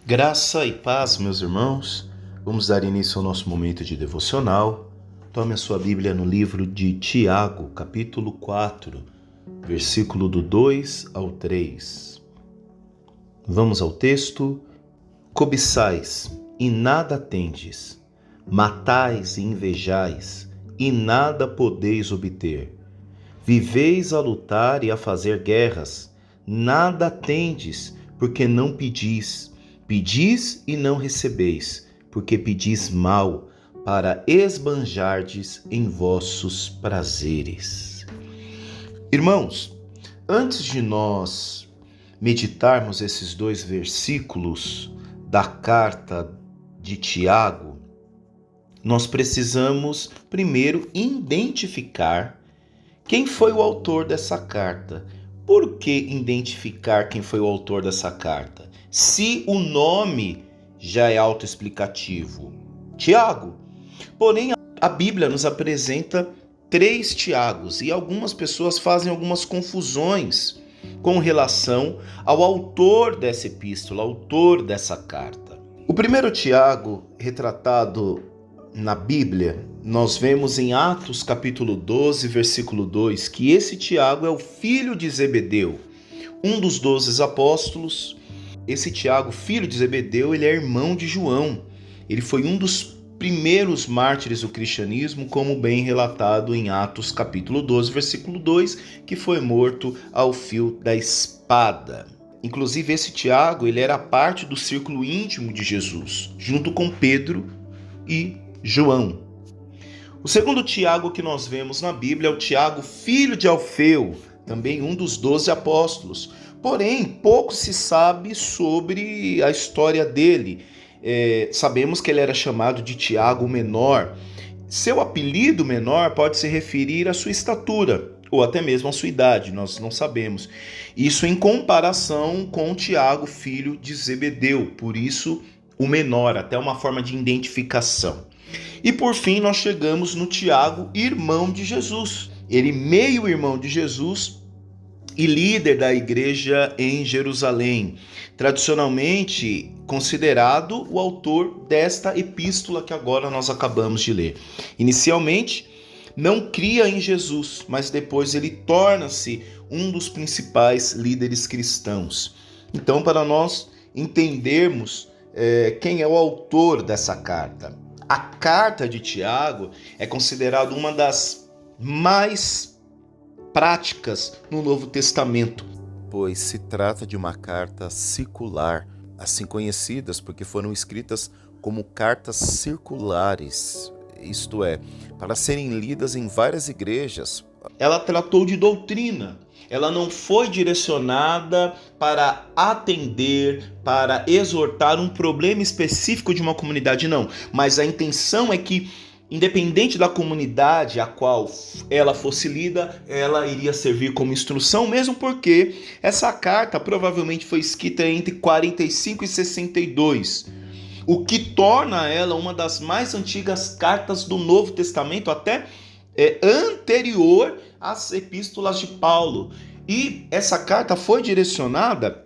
Graça e paz, meus irmãos. Vamos dar início ao nosso momento de devocional. Tome a sua Bíblia no livro de Tiago, capítulo 4, versículo do 2 ao 3. Vamos ao texto. Cobiçais e nada tendes, matais e invejais e nada podeis obter. Viveis a lutar e a fazer guerras, nada tendes, porque não pedis. Pedis e não recebeis, porque pedis mal, para esbanjardes em vossos prazeres. Irmãos, antes de nós meditarmos esses dois versículos da carta de Tiago, nós precisamos primeiro identificar quem foi o autor dessa carta. Por que identificar quem foi o autor dessa carta? Se o nome já é autoexplicativo. Tiago. Porém, a Bíblia nos apresenta 3 Tiagos e algumas pessoas fazem algumas confusões com relação ao autor dessa epístola, autor dessa carta. O primeiro Tiago, retratado na Bíblia, nós vemos em Atos capítulo 12, versículo 2, que esse Tiago é o filho de Zebedeu, um dos 12 apóstolos. Esse Tiago, filho de Zebedeu, ele é irmão de João. Ele foi um dos primeiros mártires do cristianismo, como bem relatado em Atos capítulo 12, versículo 2, que foi morto ao fio da espada. Inclusive, esse Tiago, ele era parte do círculo íntimo de Jesus, junto com Pedro e João. O segundo Tiago que nós vemos na Bíblia é o Tiago, filho de Alfeu, também um dos 12 apóstolos. Porém, pouco se sabe sobre a história dele. Sabemos que ele era chamado de Tiago Menor. Seu apelido menor pode se referir à sua estatura, ou até mesmo à sua idade, nós não sabemos. Isso em comparação com Tiago, filho de Zebedeu, por isso o menor, até uma forma de identificação. E por fim nós chegamos no Tiago, irmão de Jesus. Ele meio-irmão de Jesus e líder da igreja em Jerusalém. Tradicionalmente considerado o autor desta epístola que agora nós acabamos de ler. Inicialmente não cria em Jesus, mas depois ele torna-se um dos principais líderes cristãos. Então, para nós entendermos quem é o autor dessa carta, a carta de Tiago é considerada uma das mais práticas no Novo Testamento, pois se trata de uma carta circular, assim conhecidas porque foram escritas como cartas circulares, isto é, para serem lidas em várias igrejas. Ela tratou de doutrina. Ela não foi direcionada para atender, para exortar um problema específico de uma comunidade, não. Mas a intenção é que, independente da comunidade a qual ela fosse lida, ela iria servir como instrução, mesmo porque essa carta provavelmente foi escrita entre 45 e 62, o que torna ela uma das mais antigas cartas do Novo Testamento, até anterior às epístolas de Paulo. E essa carta foi direcionada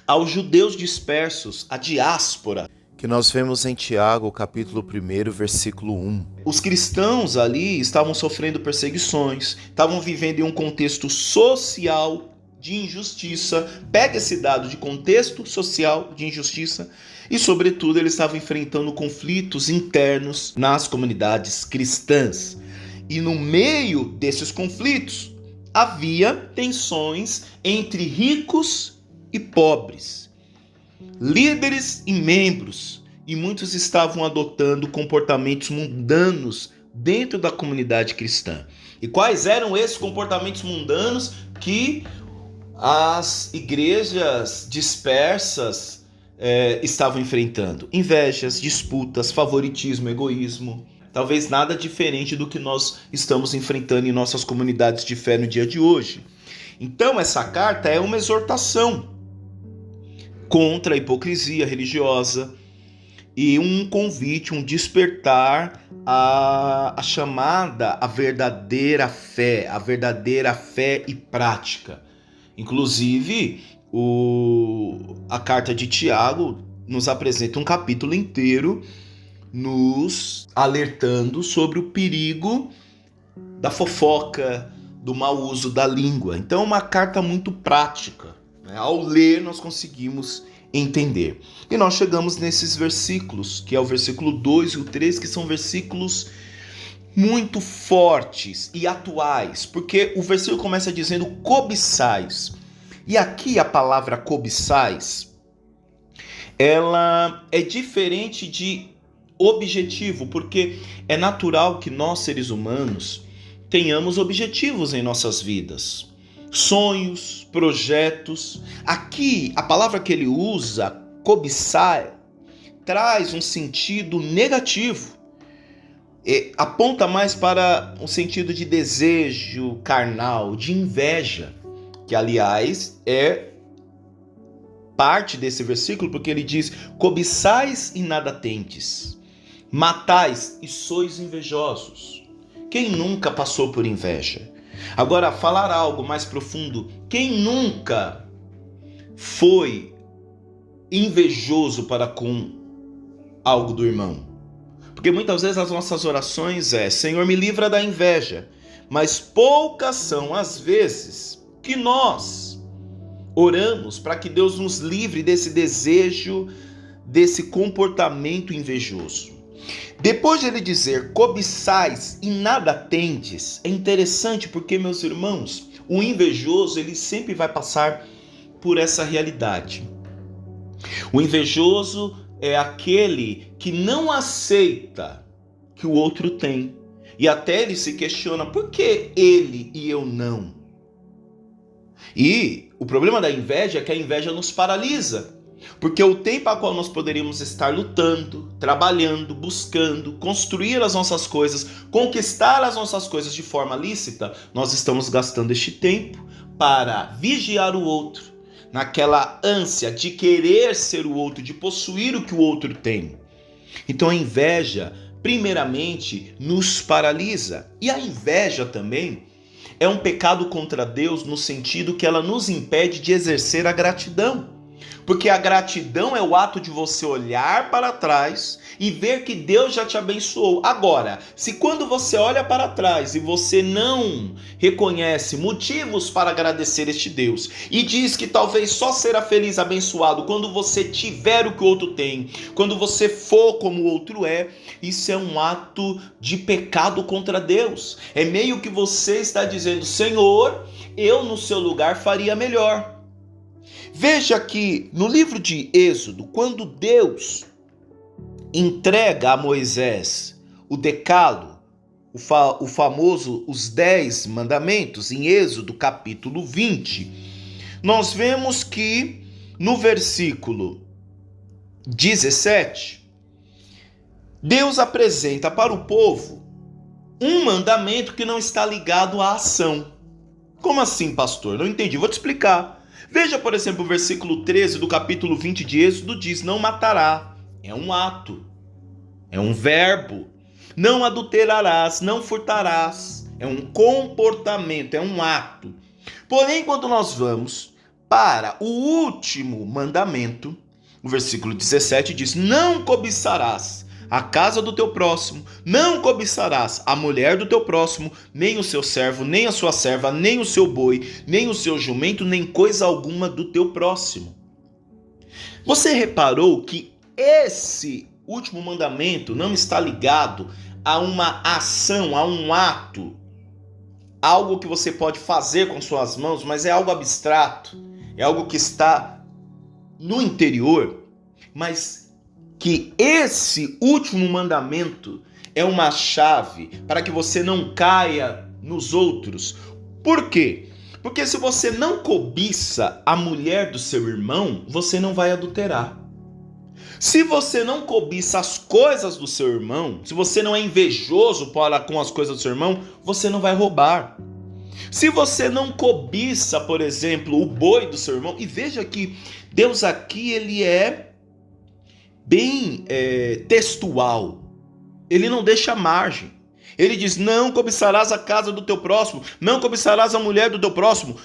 aos judeus dispersos, à diáspora, que nós vemos em Tiago, capítulo 1, versículo 1. Os cristãos ali estavam sofrendo perseguições, estavam vivendo em um contexto social de injustiça. Pega esse dado de contexto social de injustiça e, sobretudo, eles estavam enfrentando conflitos internos nas comunidades cristãs. E no meio desses conflitos havia tensões entre ricos e pobres, líderes e membros, e muitos estavam adotando comportamentos mundanos dentro da comunidade cristã. E quais eram esses comportamentos mundanos que as igrejas dispersas estavam enfrentando? Invejas, disputas, favoritismo, egoísmo. Talvez nada diferente do que nós estamos enfrentando em nossas comunidades de fé no dia de hoje. Então, essa carta é uma exortação contra a hipocrisia religiosa e um convite, um despertar à chamada, à verdadeira fé e prática. Inclusive, a carta de Tiago nos apresenta um capítulo inteiro nos alertando sobre o perigo da fofoca, do mau uso da língua. Então é uma carta muito prática, né? Ao ler nós conseguimos entender. E nós chegamos nesses versículos, que é o versículo 2 e o 3, que são versículos muito fortes e atuais, porque o versículo começa dizendo cobiçais. E aqui a palavra cobiçais, ela é diferente de objetivo, porque é natural que nós, seres humanos, tenhamos objetivos em nossas vidas, sonhos, projetos. Aqui, a palavra que ele usa, cobiçar, traz um sentido negativo. Aponta mais para um sentido de desejo carnal, de inveja, que aliás é parte desse versículo, porque ele diz: cobiçais e nada tendes, matais e sois invejosos. Quem nunca passou por inveja? Agora, falar algo mais profundo, quem nunca foi invejoso para com algo do irmão? Porque muitas vezes as nossas orações Senhor, me livra da inveja, mas poucas são as vezes que nós oramos para que Deus nos livre desse desejo, desse comportamento invejoso. Depois de ele dizer cobiçais e nada tendes, é interessante porque, meus irmãos, o invejoso ele sempre vai passar por essa realidade. O invejoso é aquele que não aceita que o outro tem. E até ele se questiona, por que ele e eu não? E o problema da inveja é que a inveja nos paralisa. Porque o tempo a qual nós poderíamos estar lutando, trabalhando, buscando, construir as nossas coisas, conquistar as nossas coisas de forma lícita, nós estamos gastando este tempo para vigiar o outro, naquela ânsia de querer ser o outro, de possuir o que o outro tem. Então a inveja, primeiramente, nos paralisa. E a inveja também é um pecado contra Deus no sentido que ela nos impede de exercer a gratidão. Porque a gratidão é o ato de você olhar para trás e ver que Deus já te abençoou. Agora, se quando você olha para trás e você não reconhece motivos para agradecer este Deus e diz que talvez só será feliz, abençoado quando você tiver o que o outro tem, quando você for como o outro é, isso é um ato de pecado contra Deus. É meio que você está dizendo, Senhor, eu no seu lugar faria melhor. Veja que no livro de Êxodo, quando Deus entrega a Moisés o decálogo, o famoso os 10 mandamentos, em Êxodo capítulo 20, nós vemos que no versículo 17, Deus apresenta para o povo um mandamento que não está ligado à ação. Como assim, pastor? Não entendi, vou te explicar. Veja, por exemplo, o versículo 13 do capítulo 20 de Êxodo diz, não matará. É um ato, é um verbo. Não adulterarás, não furtarás. É um comportamento, é um ato. Porém, quando nós vamos para o último mandamento, o versículo 17 diz, não cobiçarás a casa do teu próximo, não cobiçarás a mulher do teu próximo, nem o seu servo, nem a sua serva, nem o seu boi, nem o seu jumento, nem coisa alguma do teu próximo. Você reparou que esse último mandamento não está ligado a uma ação, a um ato, algo que você pode fazer com suas mãos, mas é algo abstrato, é algo que está no interior, mas que esse último mandamento é uma chave para que você não caia nos outros. Por quê? Porque se você não cobiça a mulher do seu irmão, você não vai adulterar. Se você não cobiça as coisas do seu irmão, se você não é invejoso com as coisas do seu irmão, você não vai roubar. Se você não cobiça, por exemplo, o boi do seu irmão, e veja que Deus aqui ele é bem textual, ele não deixa margem. Ele diz, não cobiçarás a casa do teu próximo, não cobiçarás a mulher do teu próximo,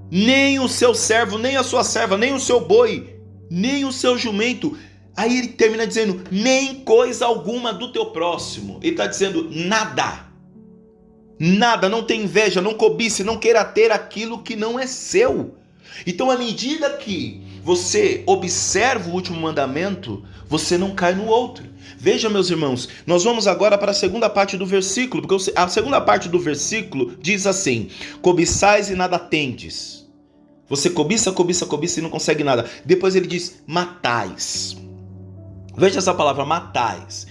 nem o seu servo, nem a sua serva, nem o seu boi, nem o seu jumento. Aí ele termina dizendo, nem coisa alguma do teu próximo. Ele está dizendo nada. Nada, não tem inveja, não cobice, não queira ter aquilo que não é seu. Então, à medida que você observa o último mandamento, você não cai no outro. Veja, meus irmãos, nós vamos agora para a segunda parte do versículo, porque a segunda parte do versículo diz assim, cobiçais e nada tendes. Você cobiça, cobiça, cobiça e não consegue nada. Depois ele diz, matais. Veja essa palavra, matais.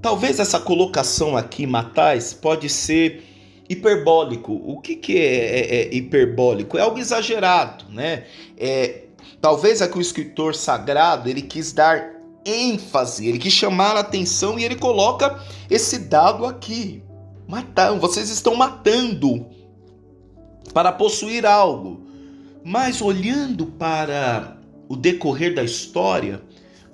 Talvez essa colocação aqui, matais, pode ser hiperbólico. O que é hiperbólico? É algo exagerado, né? Talvez aqui o escritor sagrado, ele quis dar ênfase, ele quis chamar a atenção e ele coloca esse dado aqui. Matar, vocês estão matando para possuir algo. Mas olhando para o decorrer da história,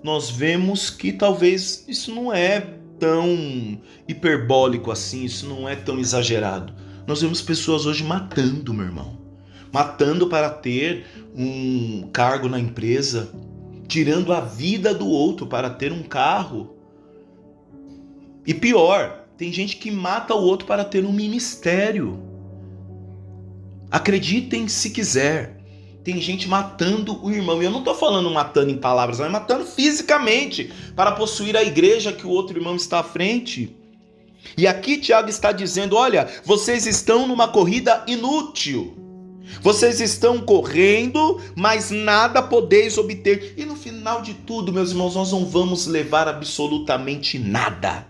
nós vemos que talvez isso não é tão hiperbólico assim, isso não é tão exagerado. Nós vemos pessoas hoje matando, meu irmão. Matando para ter um cargo na empresa, tirando a vida do outro para ter um carro. E pior, tem gente que mata o outro para ter um ministério. Acreditem se quiser. Tem gente matando o irmão. E eu não estou falando matando em palavras, mas matando fisicamente para possuir a igreja que o outro irmão está à frente. E aqui Tiago está dizendo, olha, vocês estão numa corrida inútil. Vocês estão correndo, mas nada podeis obter. E no final de tudo, meus irmãos, nós não vamos levar absolutamente nada.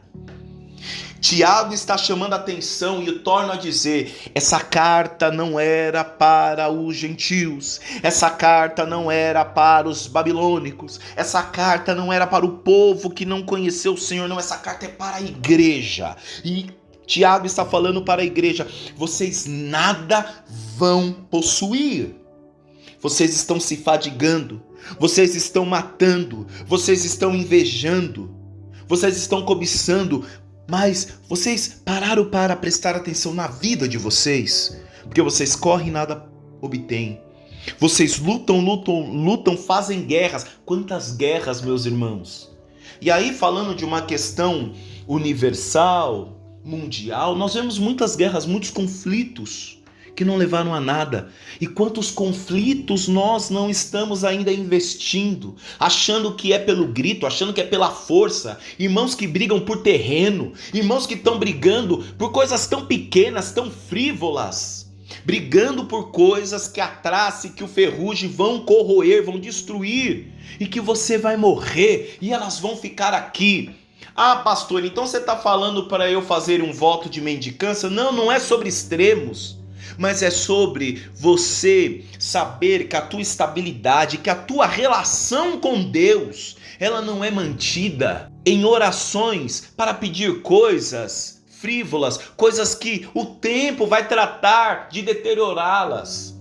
Tiago está chamando a atenção e eu torno a dizer, essa carta não era para os gentios, essa carta não era para os babilônicos, essa carta não era para o povo que não conheceu o Senhor, não, essa carta é para a igreja. E Tiago está falando para a igreja, vocês nada vão possuir, vocês estão se fadigando, vocês estão matando, vocês estão invejando, vocês estão cobiçando, mas vocês pararam para prestar atenção na vida de vocês? Porque vocês correm e nada obtêm. Vocês lutam, fazem guerras. Quantas guerras, meus irmãos? E aí, falando de uma questão universal, mundial, nós vemos muitas guerras, muitos conflitos que não levaram a nada. E quantos conflitos nós não estamos ainda investindo, achando que é pelo grito, achando que é pela força. Irmãos que brigam por terreno, irmãos que estão brigando por coisas tão pequenas, tão frívolas, brigando por coisas que a traça e que o ferrugem vão corroer, vão destruir, e que você vai morrer e elas vão ficar aqui. Ah, pastor, então você está falando para eu fazer um voto de mendicância? Não, não é sobre extremos. Mas é sobre você saber que a tua estabilidade, que a tua relação com Deus, ela não é mantida em orações para pedir coisas frívolas, coisas que o tempo vai tratar de deteriorá-las.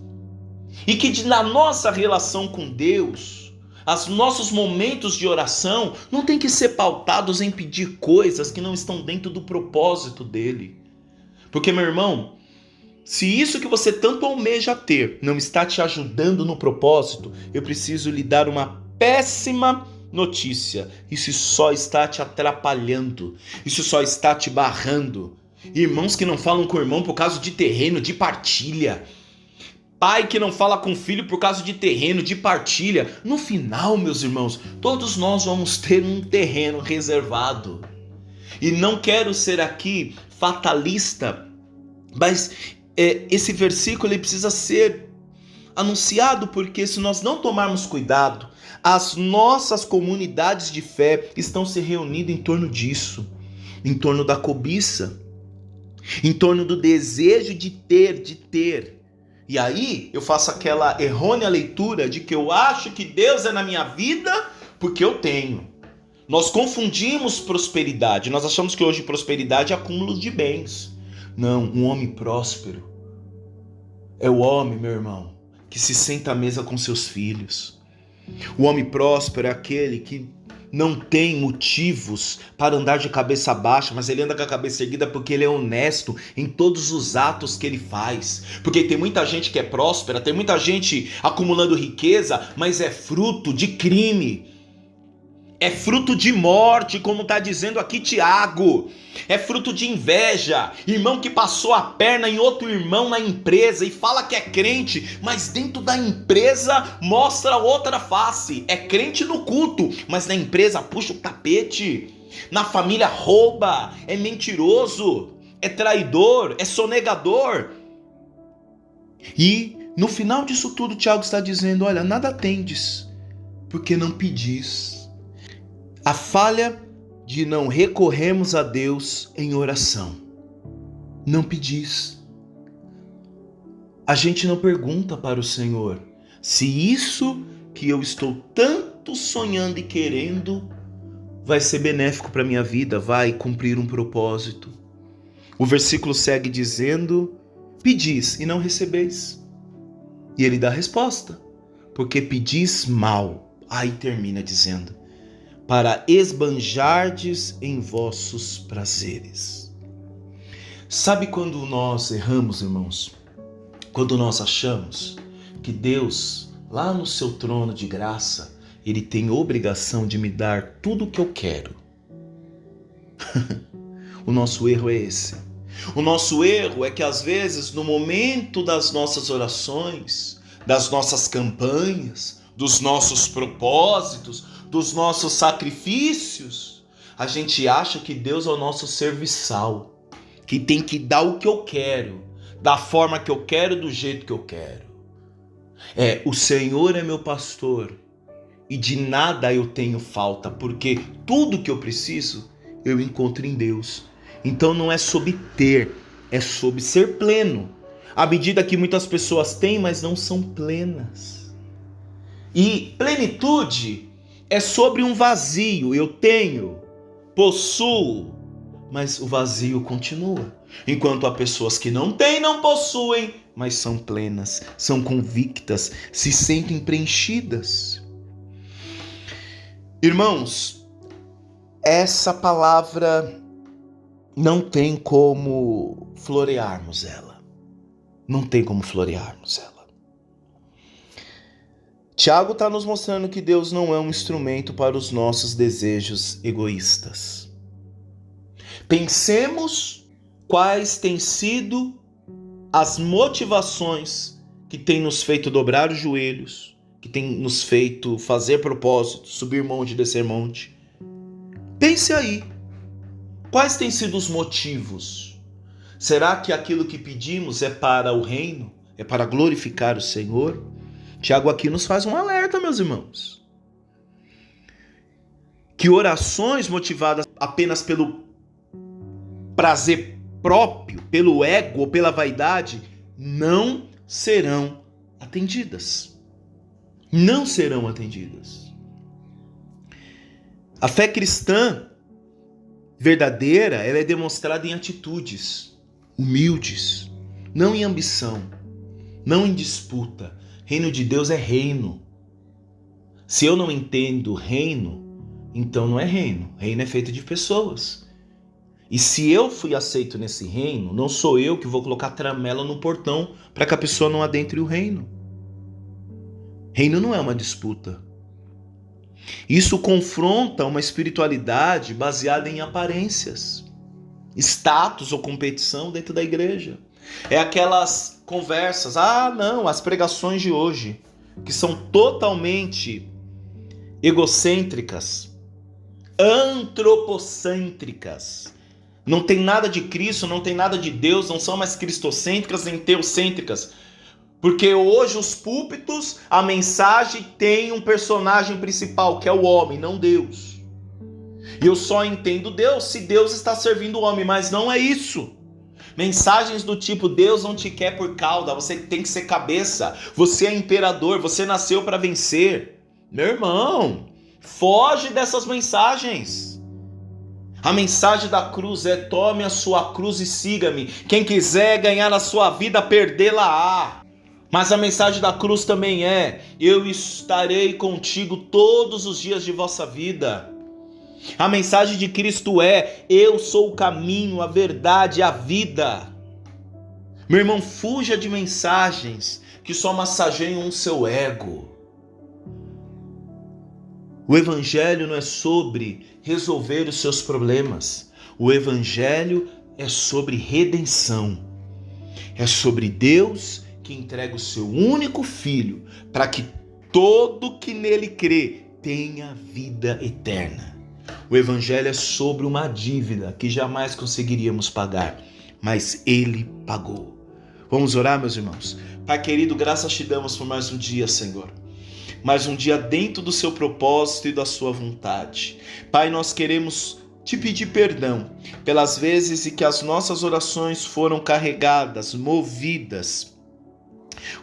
E que na nossa relação com Deus, os nossos momentos de oração não tem que ser pautados em pedir coisas que não estão dentro do propósito dele. Porque, meu irmão, se isso que você tanto almeja ter não está te ajudando no propósito, eu preciso lhe dar uma péssima notícia. Isso só está te atrapalhando. Isso só está te barrando. Irmãos que não falam com o irmão por causa de terreno, de partilha. Pai que não fala com o filho por causa de terreno, de partilha. No final, meus irmãos, todos nós vamos ter um terreno reservado. E não quero ser aqui fatalista, mas esse versículo ele precisa ser anunciado, porque se nós não tomarmos cuidado, as nossas comunidades de fé estão se reunindo em torno disso, em torno da cobiça, em torno do desejo de ter. E aí eu faço aquela errônea leitura de que eu acho que Deus é na minha vida porque eu tenho. Nós confundimos prosperidade, nós achamos que hoje prosperidade é acúmulo de bens. Não, um homem próspero é o homem, meu irmão, que se senta à mesa com seus filhos. O homem próspero é aquele que não tem motivos para andar de cabeça baixa, mas ele anda com a cabeça erguida porque ele é honesto em todos os atos que ele faz. Porque tem muita gente que é próspera, tem muita gente acumulando riqueza, mas é fruto de crime. É fruto de morte, como está dizendo aqui Tiago. É fruto de inveja. Irmão que passou a perna em outro irmão na empresa e fala que é crente, mas dentro da empresa mostra outra face. É crente no culto, mas na empresa puxa o tapete. Na família rouba, é mentiroso, é traidor, é sonegador. E no final disso tudo, Tiago está dizendo: olha, nada tendes, porque não pedis. A falha de não recorrermos a Deus em oração. Não pedis. A gente não pergunta para o Senhor se isso que eu estou tanto sonhando e querendo vai ser benéfico para a minha vida, vai cumprir um propósito. O versículo segue dizendo: pedis e não recebeis. E ele dá a resposta: porque pedis mal. Aí termina dizendo: para esbanjardes em vossos prazeres. Sabe quando nós erramos, irmãos? Quando nós achamos que Deus, lá no seu trono de graça, Ele tem obrigação de me dar tudo o que eu quero. O nosso erro é esse. O nosso erro é que às vezes, no momento das nossas orações, das nossas campanhas, dos nossos propósitos, dos nossos sacrifícios, a gente acha que Deus é o nosso serviçal, que tem que dar o que eu quero, da forma que eu quero, do jeito que eu quero. O Senhor é meu pastor e de nada eu tenho falta, porque tudo que eu preciso eu encontro em Deus. Então não é sobre ter, é sobre ser pleno. À medida que muitas pessoas têm, mas não são plenas. E plenitude é sobre um vazio. Eu tenho, possuo, mas o vazio continua. Enquanto há pessoas que não têm, não possuem, mas são plenas, são convictas, se sentem preenchidas. Irmãos, essa palavra não tem como florearmos ela. Não tem como florearmos ela. Tiago está nos mostrando que Deus não é um instrumento para os nossos desejos egoístas. Pensemos quais têm sido as motivações que têm nos feito dobrar os joelhos, que têm nos feito fazer propósitos, subir monte, descer monte. Pense aí, quais têm sido os motivos? Será que aquilo que pedimos é para o reino? É para glorificar o Senhor? Tiago aqui nos faz um alerta, meus irmãos. Que orações motivadas apenas pelo prazer próprio, pelo ego ou pela vaidade, não serão atendidas. Não serão atendidas. A fé cristã verdadeira, ela é demonstrada em atitudes humildes, não em ambição, não em disputa. Reino de Deus é reino. Se eu não entendo reino, então não é reino. Reino é feito de pessoas. E se eu fui aceito nesse reino, não sou eu que vou colocar tramela no portão para que a pessoa não adentre o reino. Reino não é uma disputa. Isso confronta uma espiritualidade baseada em aparências, status ou competição dentro da igreja. É aquelas conversas, as pregações de hoje, que são totalmente egocêntricas, antropocêntricas. Não tem nada de Cristo, não tem nada de Deus, não são mais cristocêntricas nem teocêntricas. Porque hoje os púlpitos, a mensagem tem um personagem principal, que é o homem, não Deus. E eu só entendo Deus se Deus está servindo o homem, mas não é isso. Mensagens do tipo, Deus não te quer por cauda, você tem que ser cabeça, você é imperador, você nasceu para vencer. Meu irmão, foge dessas mensagens. A mensagem da cruz é: tome a sua cruz e siga-me. Quem quiser ganhar a sua vida, perdê-la-á. Mas a mensagem da cruz também é: eu estarei contigo todos os dias de vossa vida. A mensagem de Cristo é: eu sou o caminho, a verdade e a vida. Meu irmão, fuja de mensagens que só massageiam o seu ego. O evangelho não é sobre resolver os seus problemas. O evangelho é sobre redenção. É sobre Deus que entrega o seu único filho para que todo que nele crê tenha vida eterna. O evangelho é sobre uma dívida que jamais conseguiríamos pagar, mas ele pagou. Vamos orar, meus irmãos? Pai querido, graças te damos por mais um dia, Senhor. Mais um dia dentro do seu propósito e da sua vontade. Pai, nós queremos te pedir perdão pelas vezes em que as nossas orações foram carregadas, movidas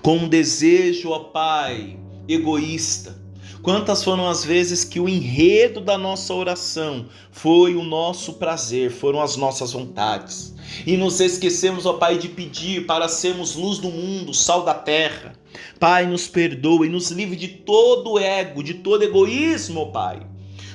com um desejo, ó Pai, egoísta. Quantas foram as vezes que o enredo da nossa oração foi o nosso prazer, foram as nossas vontades. E nos esquecemos, ó Pai, de pedir para sermos luz do mundo, sal da terra. Pai, nos perdoe, nos livre de todo ego, de todo egoísmo, ó Pai.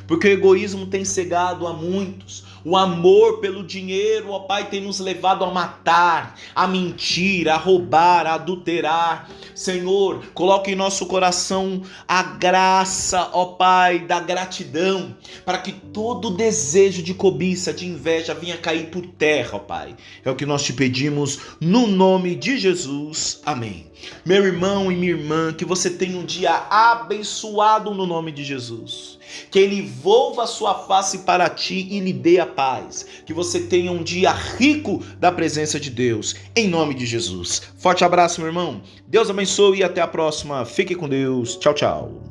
Porque o egoísmo tem cegado a muitos. O amor pelo dinheiro, ó Pai, tem nos levado a matar, a mentir, a roubar, a adulterar. Senhor, coloque em nosso coração a graça, ó Pai, da gratidão, para que todo desejo de cobiça, de inveja venha cair por terra, ó Pai. É o que nós te pedimos no nome de Jesus. Amém. Meu irmão e minha irmã, que você tenha um dia abençoado no nome de Jesus. Que Ele volva a sua face para ti e lhe dê a paz. Que você tenha um dia rico da presença de Deus, em nome de Jesus. Forte abraço, meu irmão. Deus abençoe e até a próxima. Fique com Deus. Tchau, tchau.